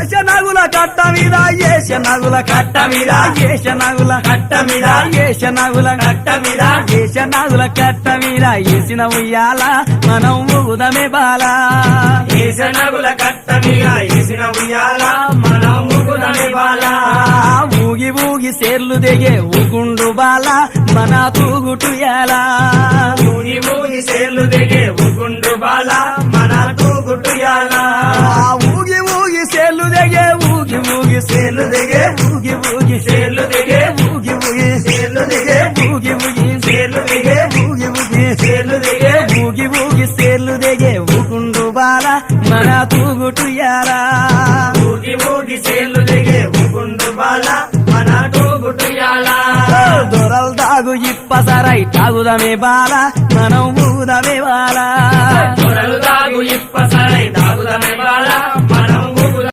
ఏషనగుల కట్ట మీద ఏషనగుల కట్ట మీద ఏషనగుల కట్ట మీద ఏషనగుల కట్ట మీద ఏషనగుల కట్ట మీద ఏసిన ఉయ్యాల మనం ఊగుదమే బాల ఏషనగుల కట్ట మీద ఏసిన ఉయ్యాల మనం ఊగుదమే బాల ఊగి ఊగి సేర్లు దిగే ఊగుండు బాల మన తూగుటుయాల ఊగి ఊగి సేర్లు దిగే ఊగుండు బాల మన తూగుటుయాల ఊగి ఊగి సేర్లు దిగే ఊగి ఊగి సేర్లు దిగే ఊగి ఊగి సేర్లు దిగే ఊగి ఊగి సేర్లు దిగే ఊగి ఊగి సేర్లు దిగే ఊగి ఊగి సేర్లు దిగే ఊగి ఊగి సేర్లు దిగే ఊగుండు బాల మన తూగుటుయాల ఊగి ఊగి సేర్లు దిగే ఊగుండు బాల మన తూగుటుయాల దొరలు తాగు ఇప్పసరై తాగుదమే బాల మనం ఊగుదమే బాల దొరలు తాగు ఇప్పసరై తాగుదమే బాల